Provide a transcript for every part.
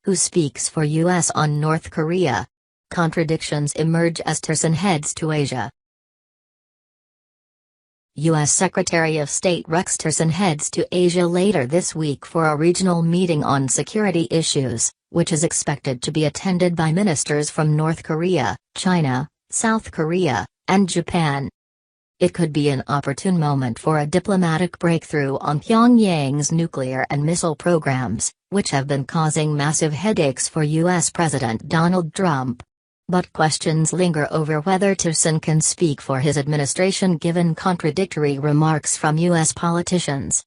Who speaks for U.S. on North Korea? Contradictions emerge as Tillerson heads to Asia. U.S. Secretary of State Rex Tillerson heads to Asia later this week for a regional meeting on security issues, which is expected to be attended by ministers from North Korea, China, South Korea, and Japan. It could be an opportune moment for a diplomatic breakthrough on Pyongyang's nuclear and missile programs, which have been causing massive headaches for U.S. President Donald Trump. But questions linger over whether Tillerson can speak for his administration given contradictory remarks from U.S. politicians.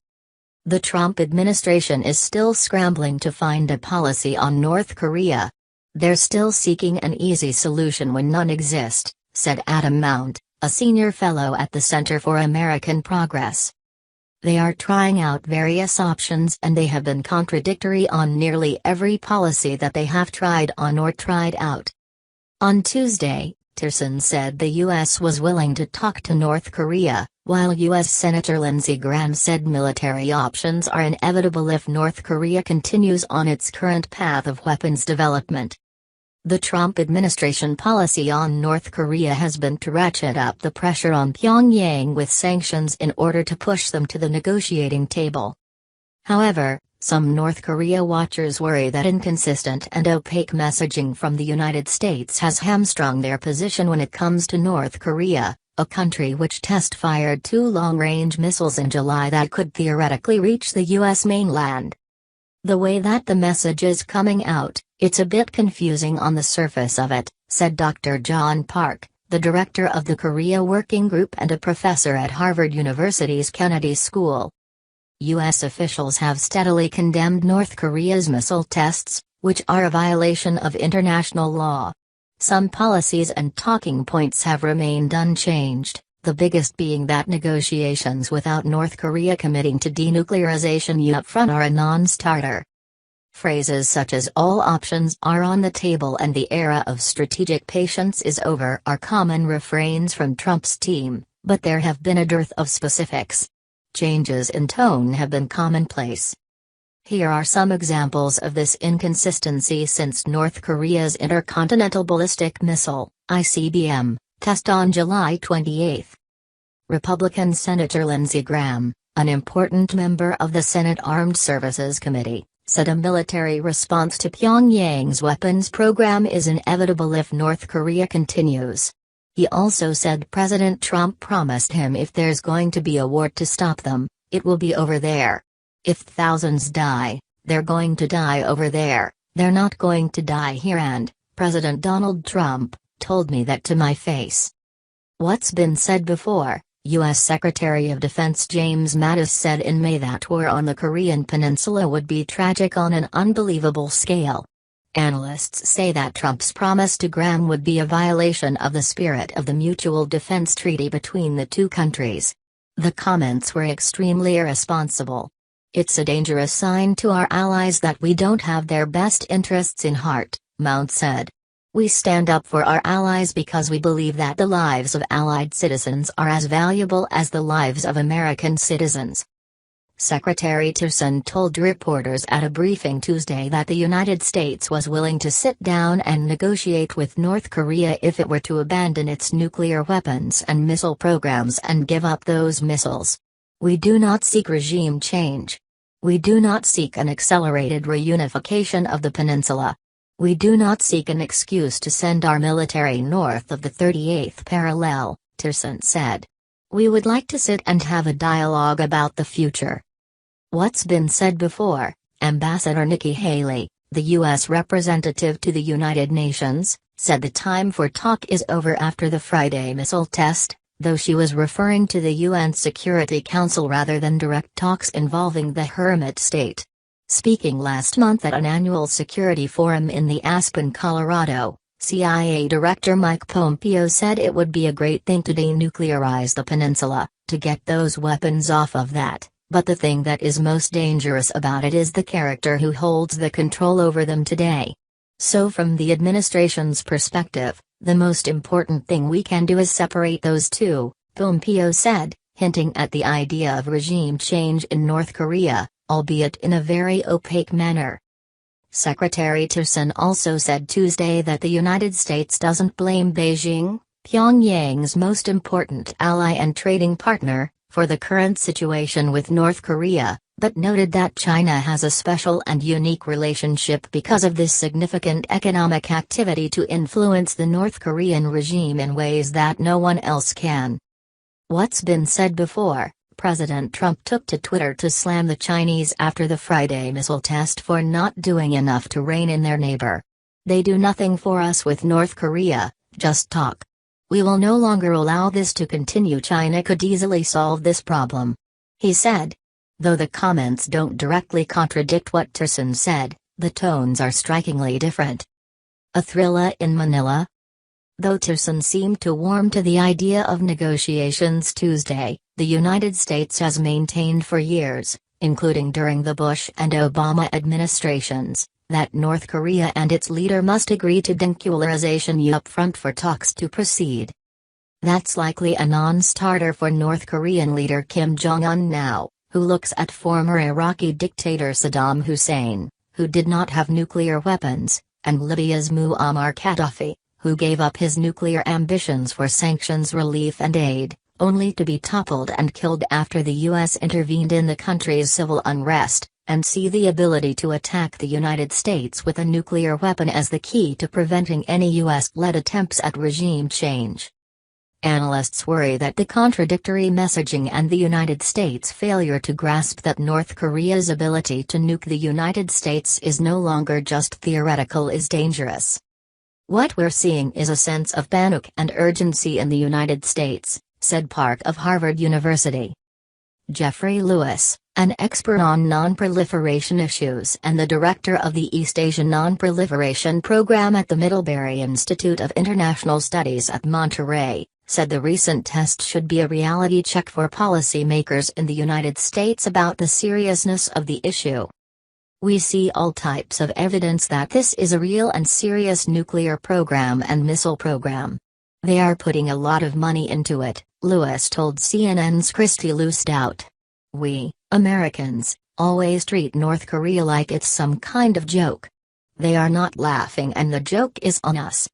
The Trump administration is still scrambling to find a policy on North Korea. They're still seeking an easy solution when none exist, said Adam Mount, a senior fellow at the Center for American Progress. They are trying out various options and they have been contradictory on nearly every policy that they have tried on or tried out. On Tuesday, Tillerson said the U.S. was willing to talk to North Korea, while U.S. Senator Lindsey Graham said military options are inevitable if North Korea continues on its current path of weapons development. The Trump administration policy on North Korea has been to ratchet up the pressure on Pyongyang with sanctions in order to push them to the negotiating table. However, some North Korea watchers worry that inconsistent and opaque messaging from the United States has hamstrung their position when it comes to North Korea, a country which test-fired 2 long-range missiles in July that could theoretically reach the U.S. mainland. The way that the message is coming out, it's a bit confusing on the surface of it, said Dr. John Park, the director of the Korea Working Group and a professor at Harvard University's Kennedy School. U.S. officials have steadily condemned North Korea's missile tests, which are a violation of international law. Some policies and talking points have remained unchanged, the biggest being that negotiations without North Korea committing to denuclearization upfront are a non-starter. Phrases such as "all options are on the table" and "the era of strategic patience is over" are common refrains from Trump's team, but there have been a dearth of specifics. Changes in tone have been commonplace. Here are some examples of this inconsistency since North Korea's Intercontinental Ballistic Missile (ICBM) test on July 28. Republican Senator Lindsey Graham, an important member of the Senate Armed Services Committee, said a military response to Pyongyang's weapons program is inevitable if North Korea continues. He also said President Trump promised him if there's going to be a war to stop them, it will be over there. If thousands die, they're going to die over there, they're not going to die here, and President Donald Trump told me that to my face. What's been said before, U.S. Secretary of Defense James Mattis said in May that war on the Korean Peninsula would be tragic on an unbelievable scale. Analysts say that Trump's promise to Graham would be a violation of the spirit of the Mutual Defense Treaty between the two countries. The comments were extremely irresponsible. It's a dangerous sign to our allies that we don't have their best interests in heart, Mount said. We stand up for our allies because we believe that the lives of Allied citizens are as valuable as the lives of American citizens. Secretary Tillerson told reporters at a briefing Tuesday that the United States was willing to sit down and negotiate with North Korea if it were to abandon its nuclear weapons and missile programs and give up those missiles. We do not seek regime change. We do not seek an accelerated reunification of the peninsula. We do not seek an excuse to send our military north of the 38th parallel, Tillerson said. We would like to sit and have a dialogue about the future. What's been said before, Ambassador Nikki Haley, the U.S. representative to the United Nations, said the time for talk is over after the Friday missile test, though she was referring to the UN Security Council rather than direct talks involving the hermit state. Speaking last month at an annual security forum in the Aspen, Colorado, CIA Director Mike Pompeo said it would be a great thing to denuclearize the peninsula, to get those weapons off of that. But the thing that is most dangerous about it is the character who holds the control over them today. So from the administration's perspective, the most important thing we can do is separate those two, Pompeo said, hinting at the idea of regime change in North Korea, albeit in a very opaque manner. Secretary Tillerson also said Tuesday that the United States doesn't blame Beijing, Pyongyang's most important ally and trading partner, for the current situation with North Korea, but noted that China has a special and unique relationship because of this significant economic activity to influence the North Korean regime in ways that no one else can. What's been said before, President Trump took to Twitter to slam the Chinese after the Friday missile test for not doing enough to rein in their neighbor. They do nothing for us with North Korea, just talk. We will no longer allow this to continue. China could easily solve this problem, he said. Though the comments don't directly contradict what Tillerson said, the tones are strikingly different. A thriller in Manila? Though Tillerson seemed to warm to the idea of negotiations Tuesday, the United States has maintained for years, including during the Bush and Obama administrations, that North Korea and its leader must agree to denuclearization upfront for talks to proceed. That's likely a non-starter for North Korean leader Kim Jong-un now, who looks at former Iraqi dictator Saddam Hussein, who did not have nuclear weapons, and Libya's Muammar Gaddafi, who gave up his nuclear ambitions for sanctions relief and aid, only to be toppled and killed after the U.S. intervened in the country's civil unrest, and see the ability to attack the United States with a nuclear weapon as the key to preventing any U.S.-led attempts at regime change. Analysts worry that the contradictory messaging and the United States' failure to grasp that North Korea's ability to nuke the United States is no longer just theoretical is dangerous. What we're seeing is a sense of panic and urgency in the United States, said Park of Harvard University. Jeffrey Lewis, an expert on non-proliferation issues and the director of the East Asia Non-Proliferation Program at the Middlebury Institute of International Studies at Monterey, said the recent test should be a reality check for policymakers in the United States about the seriousness of the issue. We see all types of evidence that this is a real and serious nuclear program and missile program. They are putting a lot of money into it, Lewis told CNN's Christy Lustout. We, Americans, always treat North Korea like it's some kind of joke. They are not laughing and the joke is on us.